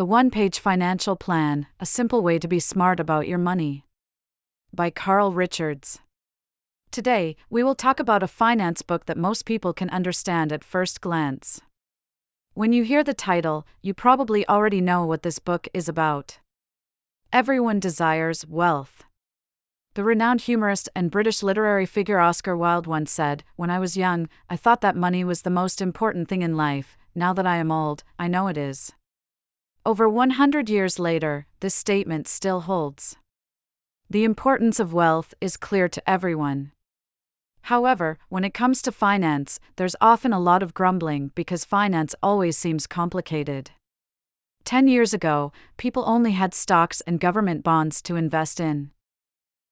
The One-Page Financial Plan, A Simple Way to Be Smart About Your Money. By Carl Richards. Today, we will talk about a finance book that most people can understand at first glance. When you hear the title, you probably already know what this book is about. Everyone desires wealth. The renowned humorist and British literary figure Oscar Wilde once said, "When I was young, I thought that money was the most important thing in life. Now that I am old, I know it is." Over 100 years later, this statement still holds. The importance of wealth is clear to everyone. However, when it comes to finance, there's often a lot of grumbling because finance always seems complicated. 10 years ago, people only had stocks and government bonds to invest in.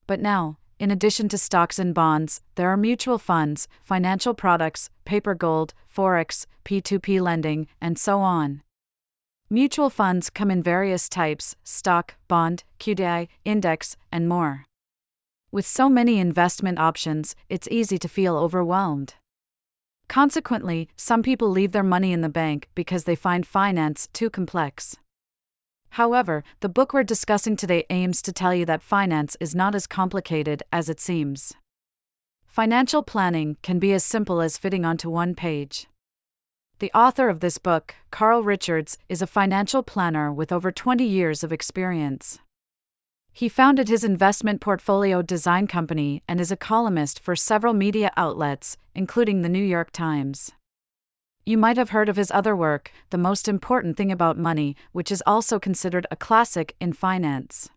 But now, in addition to stocks and bonds, there are mutual funds, financial products, paper gold, forex, P2P lending, and so on. Mutual funds come in various types: stock, bond, QDII, index, and more. With so many investment options, it's easy to feel overwhelmed. Consequently, some people leave their money in the bank because they find finance too complex. However, the book we're discussing today aims to tell you that finance is not as complicated as it seems. Financial planning can be as simple as fitting onto one page. The author of this book, Carl Richards, is a financial planner with over 20 years of experience. He founded his investment portfolio design company and is a columnist for several media outlets, including the New York Times. You might have heard of his other work, The Most Important Thing About Money, which is also considered a classic in finance.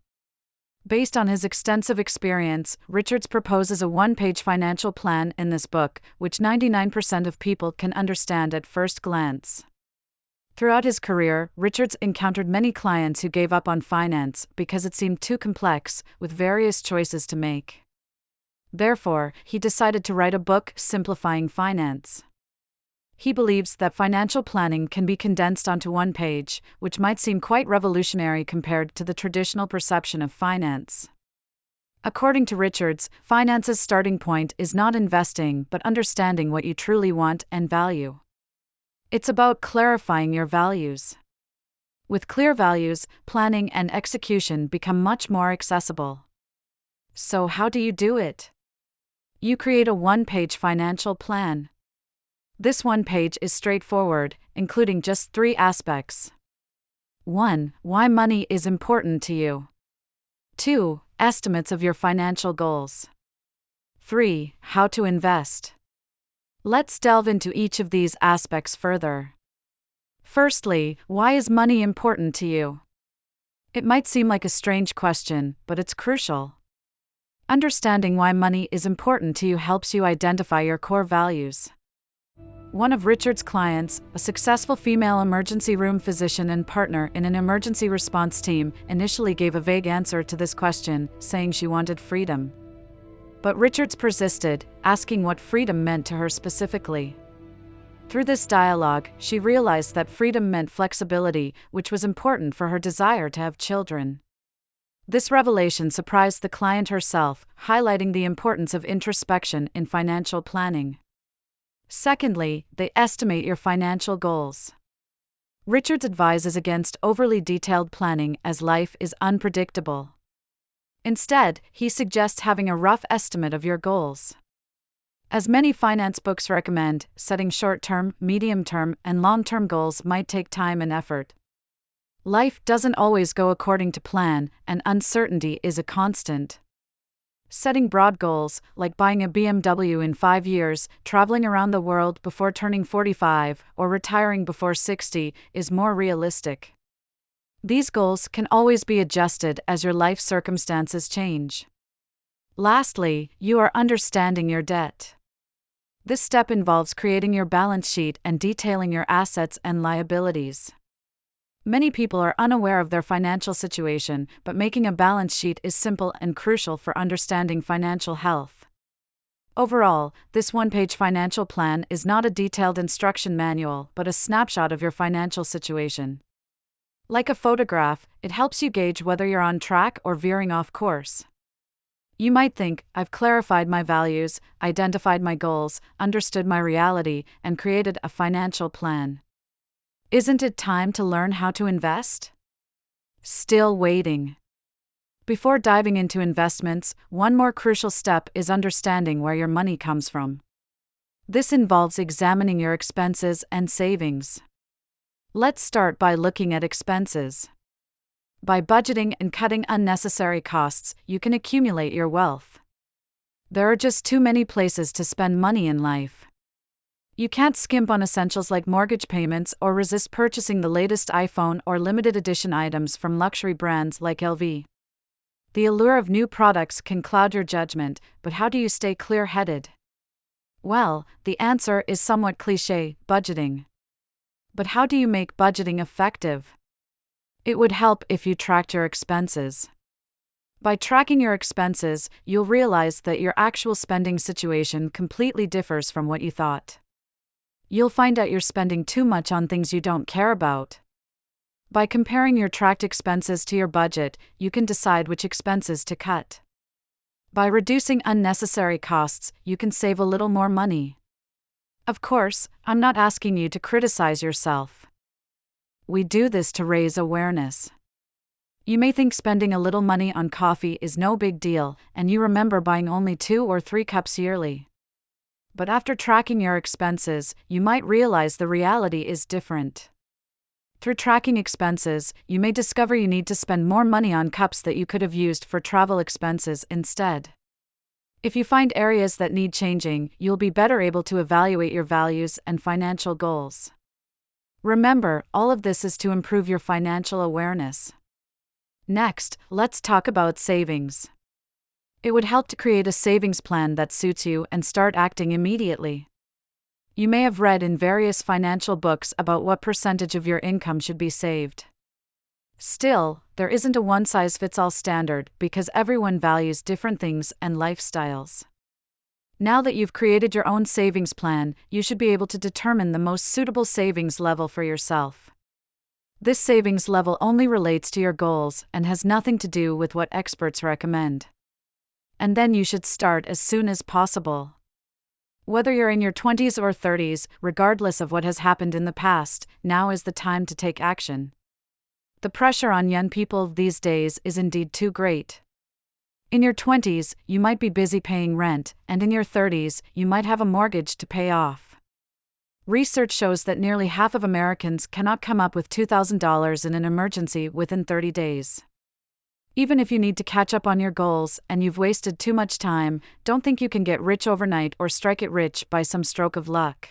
Based on his extensive experience, Richards proposes a one-page financial plan in this book, which 99% of people can understand at first glance. Throughout his career, Richards encountered many clients who gave up on finance because it seemed too complex, with various choices to make. Therefore, he decided to write a book simplifying finance. He believes that financial planning can be condensed onto one page, which might seem quite revolutionary compared to the traditional perception of finance. According to Richards, finance's starting point is not investing but understanding what you truly want and value. It's about clarifying your values. With clear values, planning and execution become much more accessible. So how do you do it? You create a one-page financial plan. This one page is straightforward, including just 3 aspects. 1. Why money is important to you. 2. Estimates of your financial goals. 3. How to invest. Let's delve into each of these aspects further. Firstly, why is money important to you? It might seem like a strange question, but it's crucial. Understanding why money is important to you helps you identify your core values. One of Richard's clients, a successful female emergency room physician and partner in an emergency response team, initially gave a vague answer to this question, saying she wanted freedom. But Richards persisted, asking what freedom meant to her specifically. Through this dialogue, she realized that freedom meant flexibility, which was important for her desire to have children. This revelation surprised the client herself, highlighting the importance of introspection in financial planning. Secondly, they estimate your financial goals. Richards advises against overly detailed planning as life is unpredictable. Instead, he suggests having a rough estimate of your goals. As many finance books recommend, setting short-term, medium-term, and long-term goals might take time and effort. Life doesn't always go according to plan, and uncertainty is a constant. Setting broad goals, like buying a BMW in 5 years, traveling around the world before turning 45, or retiring before 60, is more realistic. These goals can always be adjusted as your life circumstances change. Lastly, you are understanding your debt. This step involves creating your balance sheet and detailing your assets and liabilities. Many people are unaware of their financial situation, but making a balance sheet is simple and crucial for understanding financial health. Overall, this one-page financial plan is not a detailed instruction manual, but a snapshot of your financial situation. Like a photograph, it helps you gauge whether you're on track or veering off course. You might think, I've clarified my values, identified my goals, understood my reality, and created a financial plan. Isn't it time to learn how to invest? Still waiting. Before diving into investments, one more crucial step is understanding where your money comes from. This involves examining your expenses and savings. Let's start by looking at expenses. By budgeting and cutting unnecessary costs, you can accumulate your wealth. There are just too many places to spend money in life. You can't skimp on essentials like mortgage payments or resist purchasing the latest iPhone or limited edition items from luxury brands like LV. The allure of new products can cloud your judgment, but how do you stay clear-headed? Well, the answer is somewhat cliché: budgeting. But how do you make budgeting effective? It would help if you tracked your expenses. By tracking your expenses, you'll realize that your actual spending situation completely differs from what you thought. You'll find out you're spending too much on things you don't care about. By comparing your tracked expenses to your budget, you can decide which expenses to cut. By reducing unnecessary costs, you can save a little more money. Of course, I'm not asking you to criticize yourself. We do this to raise awareness. You may think spending a little money on coffee is no big deal, and you remember buying only 2 or 3 cups yearly. But after tracking your expenses, you might realize the reality is different. Through tracking expenses, you may discover you need to spend more money on cups that you could have used for travel expenses instead. If you find areas that need changing, you'll be better able to evaluate your values and financial goals. Remember, all of this is to improve your financial awareness. Next, let's talk about savings. It would help to create a savings plan that suits you and start acting immediately. You may have read in various financial books about what percentage of your income should be saved. Still, there isn't a one-size-fits-all standard because everyone values different things and lifestyles. Now that you've created your own savings plan, you should be able to determine the most suitable savings level for yourself. This savings level only relates to your goals and has nothing to do with what experts recommend. And then you should start as soon as possible. Whether you're in your 20s or 30s, regardless of what has happened in the past, now is the time to take action. The pressure on young people these days is indeed too great. In your 20s, you might be busy paying rent, and in your 30s, you might have a mortgage to pay off. Research shows that nearly half of Americans cannot come up with $2,000 in an emergency within 30 days. Even if you need to catch up on your goals and you've wasted too much time, don't think you can get rich overnight or strike it rich by some stroke of luck.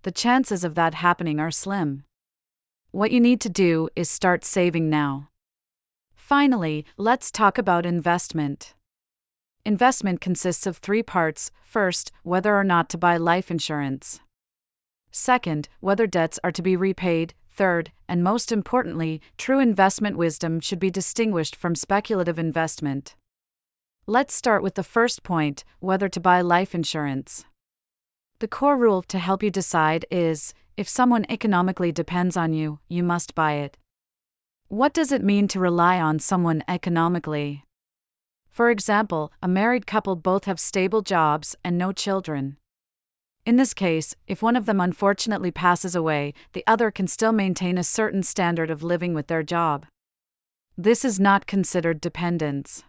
The chances of that happening are slim. What you need to do is start saving now. Finally, let's talk about investment. Investment consists of 3 parts. First, whether or not to buy life insurance. Second, whether debts are to be repaid. Third, and most importantly, true investment wisdom should be distinguished from speculative investment. Let's start with the first point, whether to buy life insurance. The core rule to help you decide is, if someone economically depends on you, you must buy it. What does it mean to rely on someone economically? For example, a married couple both have stable jobs and no children. In this case, if one of them unfortunately passes away, the other can still maintain a certain standard of living with their job. This is not considered dependence.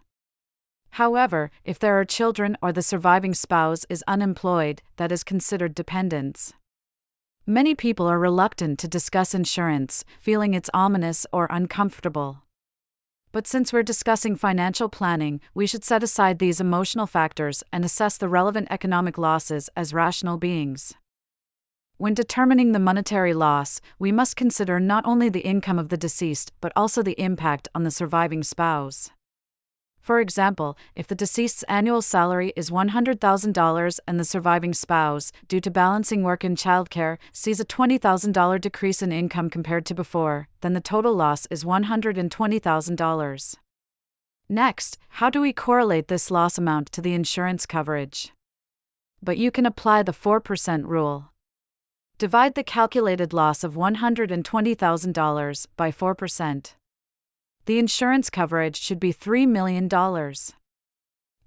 However, if there are children or the surviving spouse is unemployed, that is considered dependence. Many people are reluctant to discuss insurance, feeling it's ominous or uncomfortable. But since we're discussing financial planning, we should set aside these emotional factors and assess the relevant economic losses as rational beings. When determining the monetary loss, we must consider not only the income of the deceased but also the impact on the surviving spouse. For example, if the deceased's annual salary is $100,000 and the surviving spouse, due to balancing work and childcare, sees a $20,000 decrease in income compared to before, then the total loss is $120,000. Next, how do we correlate this loss amount to the insurance coverage? But you can apply the 4% rule. Divide the calculated loss of $120,000 by 4%. The insurance coverage should be $3 million.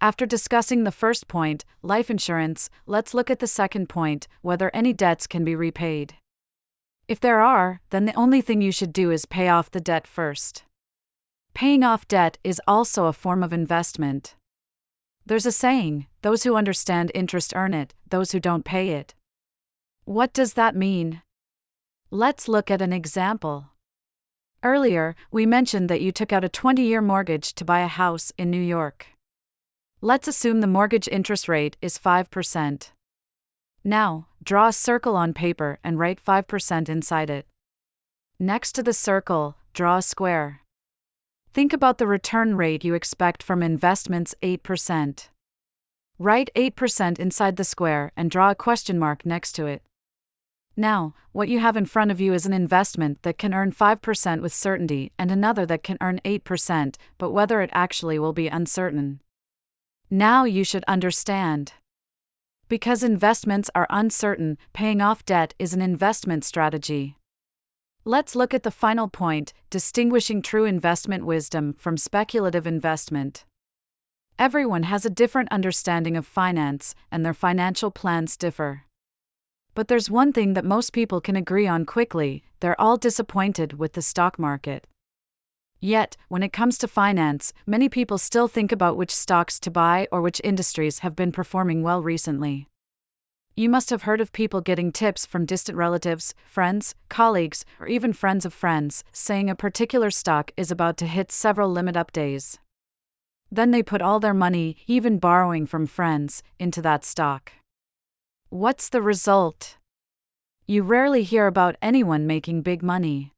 After discussing the first point, life insurance, let's look at the second point, whether any debts can be repaid. If there are, then the only thing you should do is pay off the debt first. Paying off debt is also a form of investment. There's a saying, those who understand interest earn it, those who don't pay it. What does that mean? Let's look at an example. Earlier, we mentioned that you took out a 20-year mortgage to buy a house in New York. Let's assume the mortgage interest rate is 5%. Now, draw a circle on paper and write 5% inside it. Next to the circle, draw a square. Think about the return rate you expect from investments: 8%. Write 8% inside the square and draw a question mark next to it. Now, what you have in front of you is an investment that can earn 5% with certainty and another that can earn 8%, but whether it actually will be uncertain. Now you should understand. Because investments are uncertain, paying off debt is an investment strategy. Let's look at the final point, distinguishing true investment wisdom from speculative investment. Everyone has a different understanding of finance, and their financial plans differ. But there's one thing that most people can agree on quickly: they're all disappointed with the stock market. Yet, when it comes to finance, many people still think about which stocks to buy or which industries have been performing well recently. You must have heard of people getting tips from distant relatives, friends, colleagues, or even friends of friends, saying a particular stock is about to hit several limit-up days. Then they put all their money, even borrowing from friends, into that stock. What's the result? You rarely hear about anyone making big money.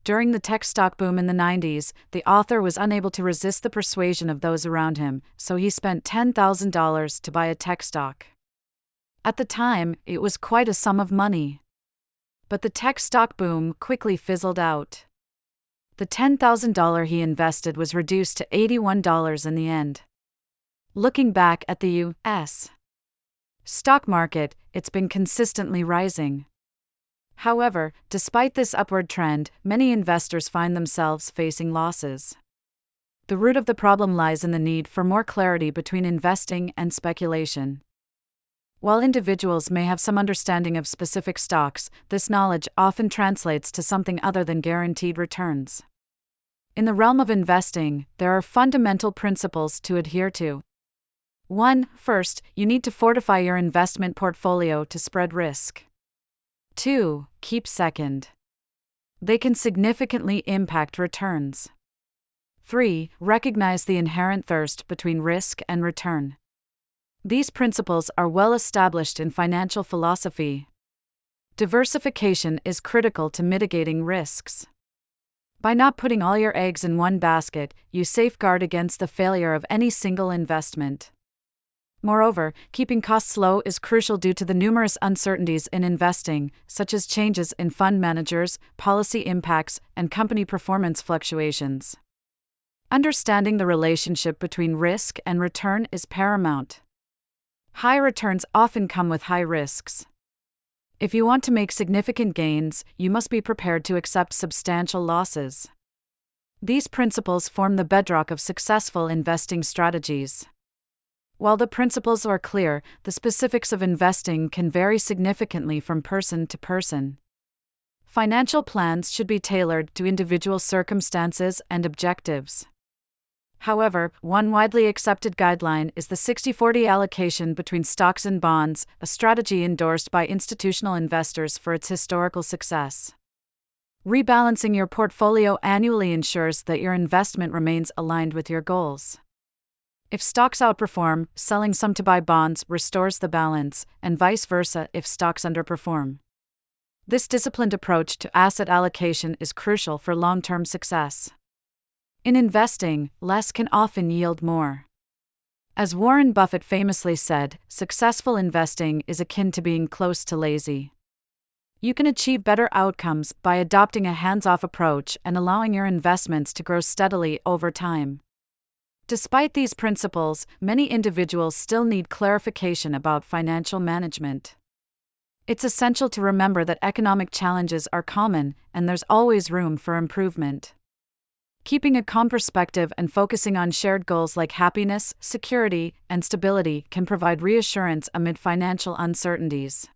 During the tech stock boom in the 90s, the author was unable to resist the persuasion of those around him, so he spent $10,000 to buy a tech stock. At the time, it was quite a sum of money. But the tech stock boom quickly fizzled out. The $10,000 he invested was reduced to $81 in the end. Looking back at the U.S. stock market, it's been consistently rising. However, despite this upward trend, many investors find themselves facing losses. The root of the problem lies in the need for more clarity between investing and speculation. While individuals may have some understanding of specific stocks, this knowledge often translates to something other than guaranteed returns. In the realm of investing, there are fundamental principles to adhere to. 1. First, you need to fortify your investment portfolio to spread risk. 2. Keep second. They can significantly impact returns. 3. Recognize the inherent thirst between risk and return. These principles are well established in financial philosophy. Diversification is critical to mitigating risks. By not putting all your eggs in one basket, you safeguard against the failure of any single investment. Moreover, keeping costs low is crucial due to the numerous uncertainties in investing, such as changes in fund managers, policy impacts, and company performance fluctuations. Understanding the relationship between risk and return is paramount. High returns often come with high risks. If you want to make significant gains, you must be prepared to accept substantial losses. These principles form the bedrock of successful investing strategies. While the principles are clear, the specifics of investing can vary significantly from person to person. Financial plans should be tailored to individual circumstances and objectives. However, one widely accepted guideline is the 60-40 allocation between stocks and bonds, a strategy endorsed by institutional investors for its historical success. Rebalancing your portfolio annually ensures that your investment remains aligned with your goals. If stocks outperform, selling some to buy bonds restores the balance, and vice versa if stocks underperform. This disciplined approach to asset allocation is crucial for long-term success. In investing, less can often yield more. As Warren Buffett famously said, successful investing is akin to being close to lazy. You can achieve better outcomes by adopting a hands-off approach and allowing your investments to grow steadily over time. Despite these principles, many individuals still need clarification about financial management. It's essential to remember that economic challenges are common, and there's always room for improvement. Keeping a calm perspective and focusing on shared goals like happiness, security, and stability can provide reassurance amid financial uncertainties.